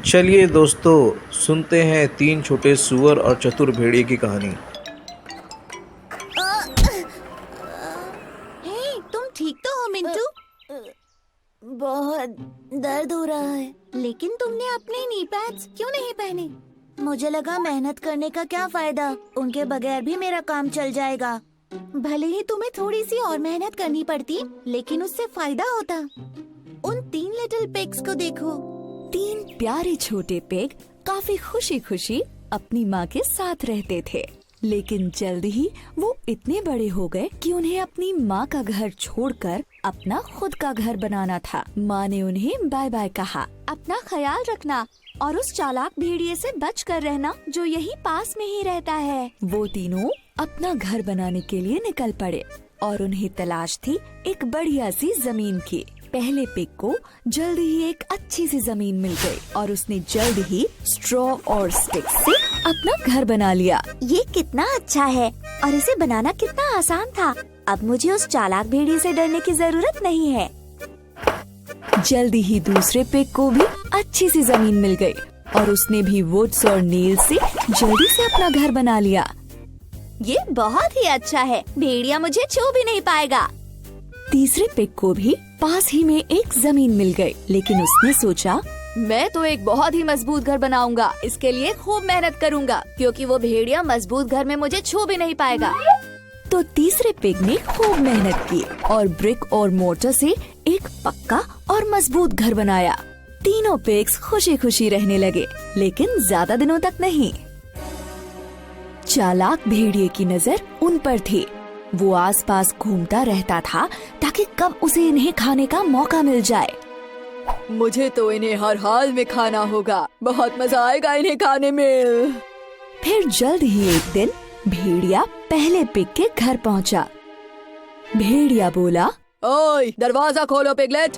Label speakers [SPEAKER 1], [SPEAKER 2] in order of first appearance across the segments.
[SPEAKER 1] चलिए दोस्तों, सुनते हैं तीन छोटे सुअर और चतुर भेड़िए की कहानी।
[SPEAKER 2] हे, तुम ठीक तो हो मिंटू? बहुत दर्द हो रहा है। लेकिन तुमने अपने नी पैड्स क्यों नहीं पहने? मुझे लगा मेहनत करने का क्या फायदा, उनके बगैर भी मेरा काम चल जाएगा। भले ही तुम्हें थोड़ी सी और मेहनत करनी पड़ती, लेकिन उससे फायदा होता। उन 3 लिटिल पिग्स को देखो।
[SPEAKER 3] 3 प्यारे छोटे पिग काफी खुशी खुशी अपनी माँ के साथ रहते थे, लेकिन जल्द ही वो इतने बड़े हो गए कि उन्हें अपनी माँ का घर छोड़कर अपना खुद का घर बनाना था। माँ ने उन्हें बाय बाय कहा। अपना ख्याल रखना और उस चालाक भेड़िए से बच कर रहना जो यहीं पास में ही रहता है। वो तीनों अपना घर बनाने के लिए निकल पड़े और उन्हें तलाश थी एक बढ़िया सी जमीन की। पहले पिग को जल्द ही एक अच्छी सी जमीन मिल गई और उसने जल्द ही स्ट्रॉ और स्टिक से अपना घर बना लिया।
[SPEAKER 2] ये कितना अच्छा है और इसे बनाना कितना आसान था। अब मुझे उस चालाक भेड़िए से डरने की जरूरत नहीं है।
[SPEAKER 3] जल्दी ही दूसरे पिग को भी अच्छी सी जमीन मिल गई और उसने भी वुड्स और नील से जल्दी से अपना घर बना लिया।
[SPEAKER 2] ये बहुत ही अच्छा है, भेड़िया मुझे छू भी नहीं पाएगा।
[SPEAKER 3] तीसरे पिग को भी पास ही में एक जमीन मिल गई, लेकिन उसने सोचा मैं तो एक बहुत ही मजबूत घर बनाऊंगा, इसके लिए खूब मेहनत करूंगा क्योंकि वो भेड़िया मजबूत घर में मुझे छू भी नहीं पाएगा। तो तीसरे पिग ने खूब मेहनत की और ब्रिक और मोटर से एक पक्का और मजबूत घर बनाया। तीनों पिग्स खुशी खुशी रहने लगे, लेकिन ज्यादा दिनों तक नहीं। चालाक भेड़िए की नजर उन पर थी। वो आसपास घूमता रहता था ताकि कब उसे इन्हें खाने का मौका मिल जाए। मुझे तो इन्हें हर हाल में खाना होगा, बहुत मजा आएगा इन्हें खाने में। फिर जल्द ही एक दिन भेड़िया पहले पिग के घर पहुंचा। भेड़िया बोला, ओए दरवाजा खोलो पिगलेट,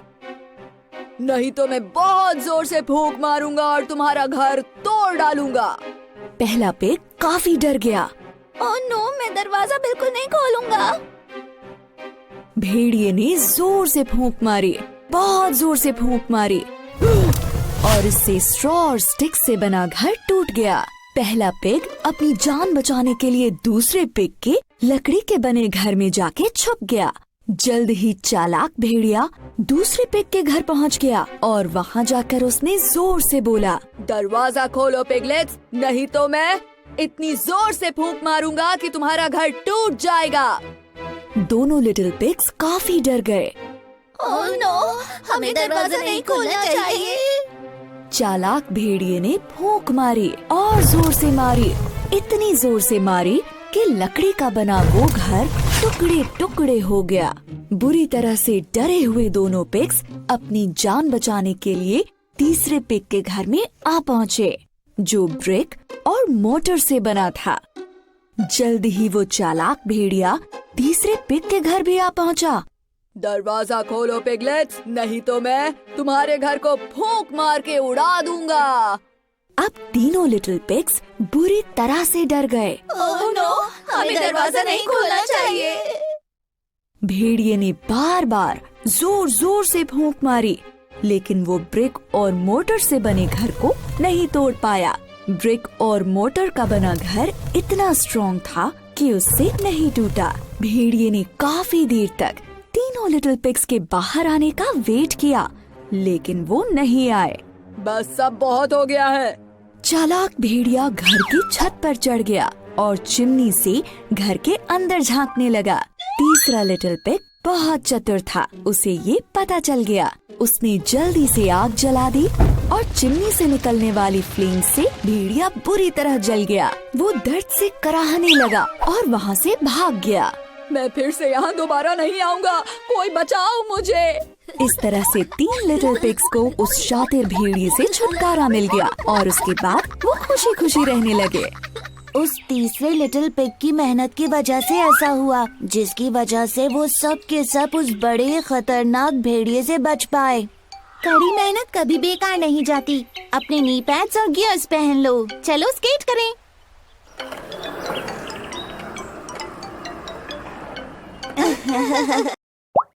[SPEAKER 3] नहीं तो मैं बहुत जोर से फूंक मारूंगा और तुम्हारा घर तोड़ डालूंगा। पहला पिग काफी डर गया।
[SPEAKER 2] ओह नो, मैं दरवाजा बिल्कुल नहीं खोलूंगा।
[SPEAKER 3] भेड़िए ने जोर से फूंक मारी, बहुत जोर से फूंक मारी और इससे स्ट्रॉ और स्टिक से बना घर टूट गया। पहला पिग अपनी जान बचाने के लिए दूसरे पिग के लकड़ी के बने घर में जाके छुप गया। जल्द ही चालाक भेड़िया दूसरे पिग के घर पहुंच गया और वहां जाकर उसने जोर से बोला, दरवाजा खोलो पिगलेट्स, नहीं तो मैं इतनी जोर से फूंक मारूंगा कि तुम्हारा घर टूट जाएगा। दोनों लिटिल पिग्स काफी डर गए।
[SPEAKER 2] ओह नो, हमें दरवाजा नहीं खोलना चाहिए।
[SPEAKER 3] चालाक भेड़िए ने फूंक मारी और जोर से मारी, इतनी जोर से मारी कि लकड़ी का बना वो घर टुकड़े टुकड़े हो गया। बुरी तरह से डरे हुए दोनों पिग्स अपनी जान बचाने के लिए तीसरे पिग के घर में आ पहुँचे, जो ब्रिक और मोटर से बना था। जल्द ही वो चालाक भेड़िया तीसरे पिग के घर भी आ पहुँचा। दरवाजा खोलो पिगलेट्स, नहीं तो मैं तुम्हारे घर को फूंक मार के उड़ा दूंगा। अब तीनों लिटिल पिग्स बुरी तरह से डर गए।
[SPEAKER 2] ओह नो, हमें दरवाजा नहीं खोलना चाहिए।
[SPEAKER 3] भेड़िए ने बार बार जोर जोर से फूंक मारी, लेकिन वो ब्रिक और मोटर से बने घर को नहीं तोड़ पाया। ब्रिक और मोटर का बना घर इतना स्ट्रॉन्ग था कि उससे नहीं टूटा। भेड़िए ने काफी देर तक तीनों लिटिल पिग्स के बाहर आने का वेट किया, लेकिन वो नहीं आए। बस सब बहुत हो गया है। चालाक भेड़िया घर की छत पर चढ़ गया और चिमनी से घर के अंदर झांकने लगा। तीसरा लिटिल पिग बहुत चतुर था, उसे ये पता चल गया। उसने जल्दी से आग जला दी और चिमनी से निकलने वाली फ्लेम से भेड़िया बुरी तरह जल गया। वो दर्द से कराहने लगा और वहाँ से भाग गया। मैं फिर से यहाँ दोबारा नहीं आऊँगा, कोई बचाओ मुझे। इस तरह से 3 लिटिल पिग्स को उस शातिर भेड़िए से छुटकारा मिल गया और उसके बाद वो खुशी खुशी रहने लगे।
[SPEAKER 2] उस तीसरे लिटिल पिग की मेहनत की वजह से ऐसा हुआ, जिसकी वजह से वो सब के सब उस बड़े खतरनाक भेड़िए से बच पाए। कड़ी मेहनत कभी बेकार नहीं जाती। अपने नी पैड्स और गियर्स पहन लो, चलो स्केट करें।